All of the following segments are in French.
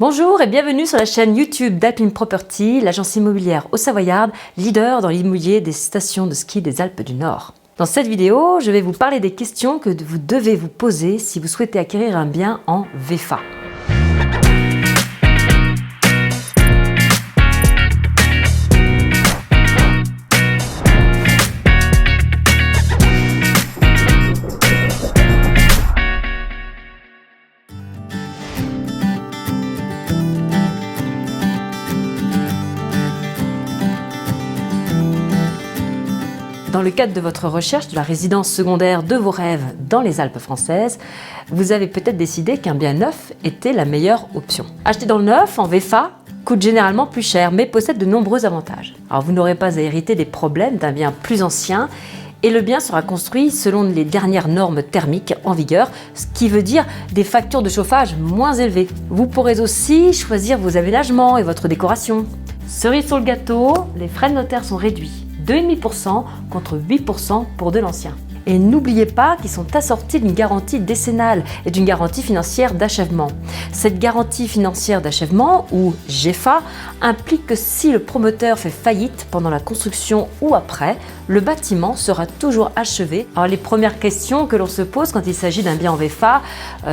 Bonjour et bienvenue sur la chaîne YouTube d'Alpine Property, l'agence immobilière au Savoyard, leader dans l'immobilier des stations de ski des Alpes du Nord. Dans cette vidéo, je vais vous parler des questions que vous devez vous poser si vous souhaitez acquérir un bien en VFA. Dans le cadre de votre recherche de la résidence secondaire de vos rêves dans les Alpes françaises, vous avez peut-être décidé qu'un bien neuf était la meilleure option. Acheter dans le neuf, en VFA, coûte généralement plus cher, mais possède de nombreux avantages. Alors vous n'aurez pas à hériter des problèmes d'un bien plus ancien, et le bien sera construit selon les dernières normes thermiques en vigueur, ce qui veut dire des factures de chauffage moins élevées. Vous pourrez aussi choisir vos aménagements et votre décoration. Cerise sur le gâteau, les frais de notaire sont réduits. 2,5% contre 8% pour de l'ancien. Et n'oubliez pas qu'ils sont assortis d'une garantie décennale et d'une garantie financière d'achèvement. Cette garantie financière d'achèvement, ou GFA, implique que si le promoteur fait faillite pendant la construction ou après, le bâtiment sera toujours achevé. Alors les premières questions que l'on se pose quand il s'agit d'un bien en VFA,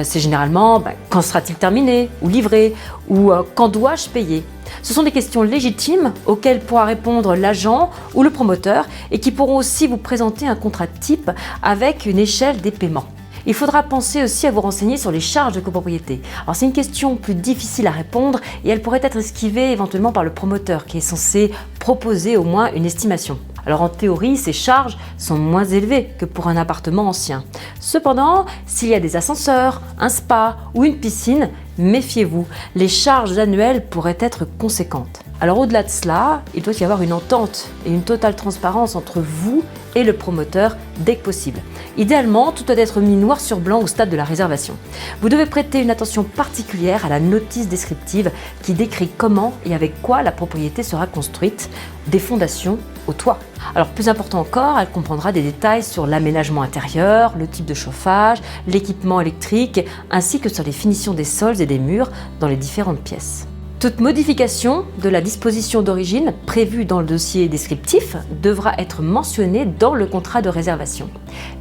c'est généralement quand sera-t-il terminé ou livré, ou quand dois-je payer ? Ce sont des questions légitimes auxquelles pourra répondre l'agent ou le promoteur et qui pourront aussi vous présenter un contrat type avec une échelle des paiements. Il faudra penser aussi à vous renseigner sur les charges de copropriété. Alors c'est une question plus difficile à répondre et elle pourrait être esquivée éventuellement par le promoteur qui est censé proposer au moins une estimation. Alors en théorie, ces charges sont moins élevées que pour un appartement ancien. Cependant, s'il y a des ascenseurs, un spa ou une piscine, méfiez-vous, les charges annuelles pourraient être conséquentes. Alors au-delà de cela, il doit y avoir une entente et une totale transparence entre vous et le promoteur dès que possible. Idéalement, tout doit être mis noir sur blanc au stade de la réservation. Vous devez prêter une attention particulière à la notice descriptive qui décrit comment et avec quoi la propriété sera construite, des fondations au toit. Alors plus important encore, elle comprendra des détails sur l'aménagement intérieur, le type de chauffage, l'équipement électrique, ainsi que sur les finitions des sols et des murs dans les différentes pièces. Toute modification de la disposition d'origine prévue dans le dossier descriptif devra être mentionnée dans le contrat de réservation.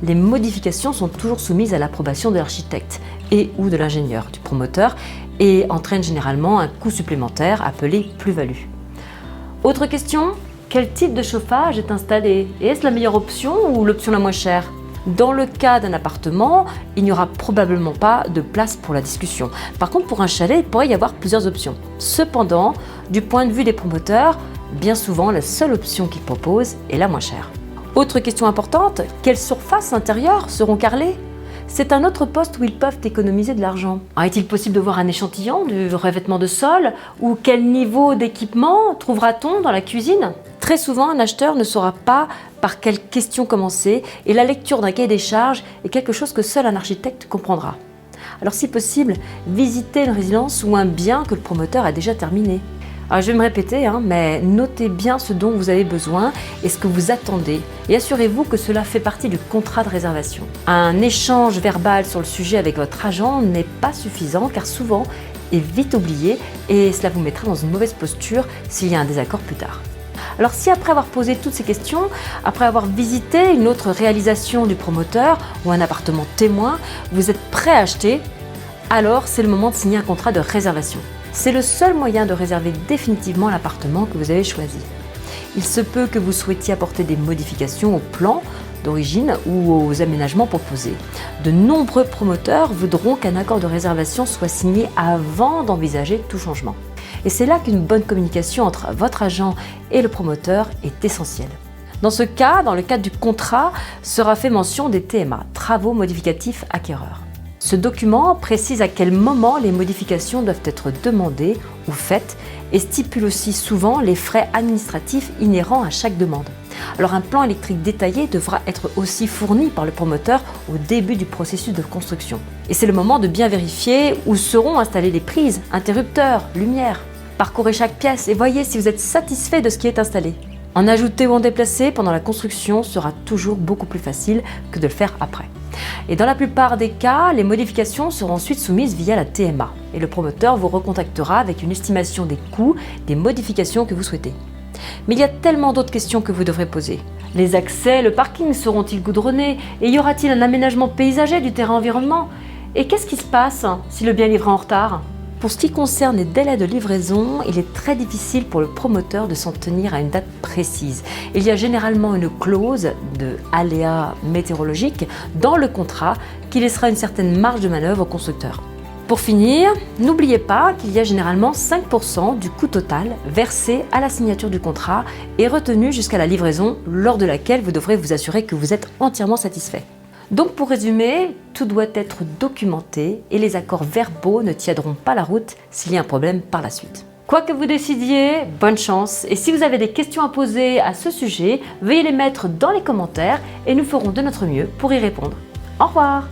Les modifications sont toujours soumises à l'approbation de l'architecte et ou de l'ingénieur du promoteur et entraînent généralement un coût supplémentaire appelé plus-value. Autre question, quel type de chauffage est installé? Et est-ce la meilleure option ou l'option la moins chère? Dans le cas d'un appartement, il n'y aura probablement pas de place pour la discussion. Par contre, pour un chalet, il pourrait y avoir plusieurs options. Cependant, du point de vue des promoteurs, bien souvent, la seule option qu'ils proposent est la moins chère. Autre question importante, quelles surfaces intérieures seront carrelées? C'est un autre poste où ils peuvent économiser de l'argent. Est-il possible de voir un échantillon du revêtement de sol? Ou quel niveau d'équipement trouvera-t-on dans la cuisine? Très souvent, un acheteur ne saura pas par quelle question commencer et la lecture d'un cahier des charges est quelque chose que seul un architecte comprendra. Alors si possible, visitez une résidence ou un bien que le promoteur a déjà terminé. Alors, je vais me répéter, mais notez bien ce dont vous avez besoin et ce que vous attendez et assurez-vous que cela fait partie du contrat de réservation. Un échange verbal sur le sujet avec votre agent n'est pas suffisant car souvent est vite oublié et cela vous mettra dans une mauvaise posture s'il y a un désaccord plus tard. Alors si après avoir posé toutes ces questions, après avoir visité une autre réalisation du promoteur ou un appartement témoin, vous êtes prêt à acheter, alors c'est le moment de signer un contrat de réservation. C'est le seul moyen de réserver définitivement l'appartement que vous avez choisi. Il se peut que vous souhaitiez apporter des modifications au plan d'origine ou aux aménagements proposés. De nombreux promoteurs voudront qu'un accord de réservation soit signé avant d'envisager tout changement. Et c'est là qu'une bonne communication entre votre agent et le promoteur est essentielle. Dans ce cas, dans le cadre du contrat, sera fait mention des TMA, travaux modificatifs acquéreurs. Ce document précise à quel moment les modifications doivent être demandées ou faites et stipule aussi souvent les frais administratifs inhérents à chaque demande. Alors un plan électrique détaillé devra être aussi fourni par le promoteur au début du processus de construction. Et c'est le moment de bien vérifier où seront installées les prises, interrupteurs, lumières. Parcourez chaque pièce et voyez si vous êtes satisfait de ce qui est installé. En ajouter ou en déplacer pendant la construction sera toujours beaucoup plus facile que de le faire après. Et dans la plupart des cas, les modifications seront ensuite soumises via la TMA. Et le promoteur vous recontactera avec une estimation des coûts des modifications que vous souhaitez. Mais il y a tellement d'autres questions que vous devrez poser. Les accès, le parking seront-ils goudronnés? Et y aura-t-il un aménagement paysager du terrain environnement? Et qu'est-ce qui se passe si le bien est livré en retard? Pour ce qui concerne les délais de livraison, il est très difficile pour le promoteur de s'en tenir à une date précise. Il y a généralement une clause de aléas météorologiques dans le contrat qui laissera une certaine marge de manœuvre au constructeur. Pour finir, n'oubliez pas qu'il y a généralement 5% du coût total versé à la signature du contrat et retenu jusqu'à la livraison, lors de laquelle vous devrez vous assurer que vous êtes entièrement satisfait. Donc pour résumer, tout doit être documenté et les accords verbaux ne tiendront pas la route s'il y a un problème par la suite. Quoi que vous décidiez, bonne chance, et si vous avez des questions à poser à ce sujet, veuillez les mettre dans les commentaires et nous ferons de notre mieux pour y répondre. Au revoir!